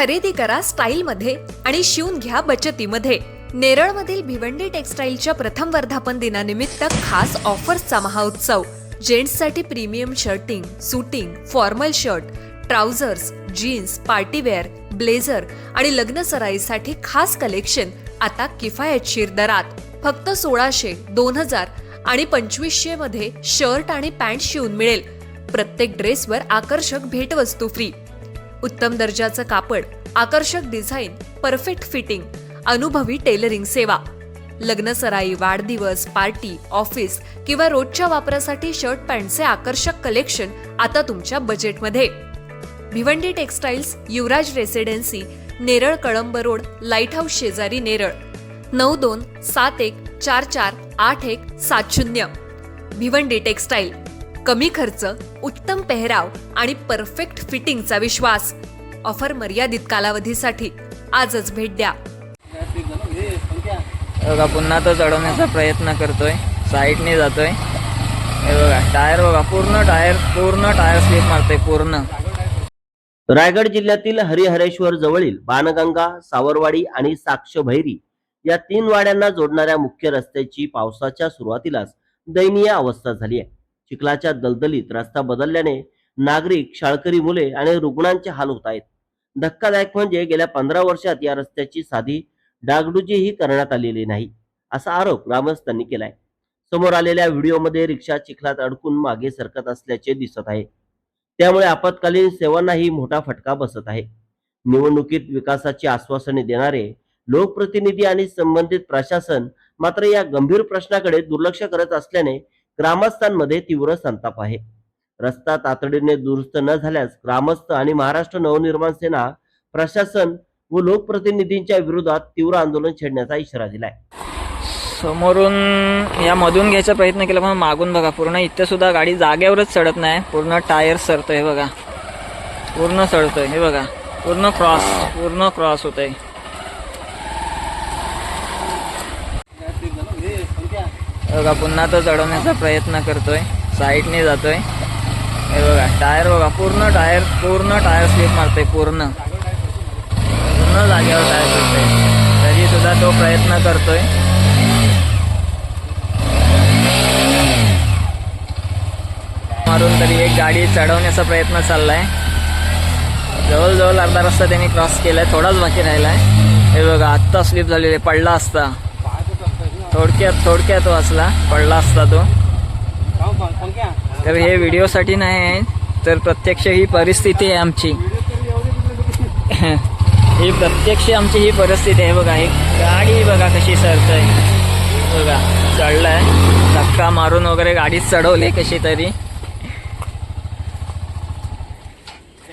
खरेदी करा स्टाईलमध्ये आणि शिवून घ्या बचतीमध्ये। नेरळमधील भिवंडी टेक्सटाईलच्या प्रथम वर्धापन दिनानिमित्त खास ऑफर्सचा महाउत्सव। जेंट्ससाठी premium shirting, suiting, formal shirt, trousers, jeans, partywear, blazer आणि लग्न सराईसाठी खास कलेक्शन आता किफायतशीर दरात। फक्त 1600, 2000 आणि 2500 मध्ये शर्ट आणि पॅन्ट शिवून मिळेल। प्रत्येक ड्रेसवर आकर्षक भेटवस्तू फ्री। उत्तम दर्जाचं कापड, आकर्षक डिझाईन, परफेक्ट फिटिंग, अनुभवी टेलरिंग सेवा। लग्न सराई, वाढदिवस, पार्टी, ऑफिस किंवा रोजच्या वापरासाठी शर्ट पॅन्टचे आकर्षक कलेक्शन आता तुमच्या बजेटमध्ये। Bhiwandi textiles, Yuvraj residency, Neral Kalamb road, lighthouse शेजारी, नेरळ। 9271448170। भिवंडी टेक्सटाईल, कमी खर्च, उत्तम पेहराव आणि परफेक्ट फिटिंगचा विश्वास। ऑफर मर्यादित कालावधीसाठी, आजच भेट द्या। बघा पुन्हा तो चढवण्याचा प्रयत्न करतोय, साईडने जातोय। हे बघा टायर, बघा पूर्ण टायर स्लिप मारतोय पूर्ण। रायगड जिल्ह्यातील हरिहरेश्वर जवळील बाणगंगा, सावरवाडी आणि साक्षभैरी या 3 वाड्यांना जोडणाऱ्या मुख्य रस्त्याची पावसाच्या सुरुवातीलाच दयनीय अवस्था झाली आहे। चिखलाच्या दलदलीत रस्ता बदलल्याने नागरिक, शाळकरी मुले आणि रुग्णांचे हाल होत आहेत। धक्कादायक म्हणजे गेल्या 15 वर्षात या रस्त्याची साधी डागडुजीही करण्यात आलेली नाही, असा आरोप ग्रामस्थांनी केलाय। समोर आलेल्या व्हिडिओमध्ये रिक्षा चिखलात अडकून मागे सरकत असल्याचे दिसत आहे। त्यामुळे आपत्कालीन सेवांनाही मोठा फटका बसत आहे। निवडणुकीत विकासाची आश्वासने देणारे लोकप्रतिनिधी आणि संबंधित प्रशासन मात्र या गंभीर प्रश्नाकडे दुर्लक्ष करत असल्याने ग्रामस्थांमध्ये तीव्र संताप आहे। रस्ता तातडीने दुरुस्त न झाल्यास ग्रामस्थ आणि महाराष्ट्र नवनिर्माण सेना प्रशासन व लोकप्रतिनिधींच्या विरोधात तीव्र आंदोलन छेडण्याचा इशारा दिलाय। समोरून या मधून घ्यायचा प्रयत्न केला पण मागून बघा पूर्ण इथे सुद्धा गाडी जागेवरच चढत नाही, पूर्ण टायर सरतोय। हे बघा पूर्ण चढतोय, हे बघा पूर्ण क्रॉस होतोय। बघा पुन्हा तो चढवण्याचा प्रयत्न करतोय, साईडने जातोय। हे बघा टायर, बघा पूर्ण टायर स्लिप मारतोय पूर्ण जागेवर टायर सरतोय, तरी सुद्धा तो प्रयत्न करतोय। मारून तरी एक गाडी चढवण्याचा प्रयत्न चाललाय। जवळजवळ अर्धा रस्ता त्यांनी क्रॉस केलाय, थोडाच बाकी राहिलाय। हे बघा आत्ता स्लिप झालेले, पडला असता थोडक्यात वाचला, पडला असता तो। तर हे व्हिडिओसाठी नाही आहे, तर प्रत्यक्ष ही परिस्थिती आहे आमची। ही प्रत्यक्ष आमची ही परिस्थिती आहे। बघा ही गाडी बघा कशी सरतय, बघा चढलाय, धक्का मारून वगैरे गाडी चढवली कशी तरी।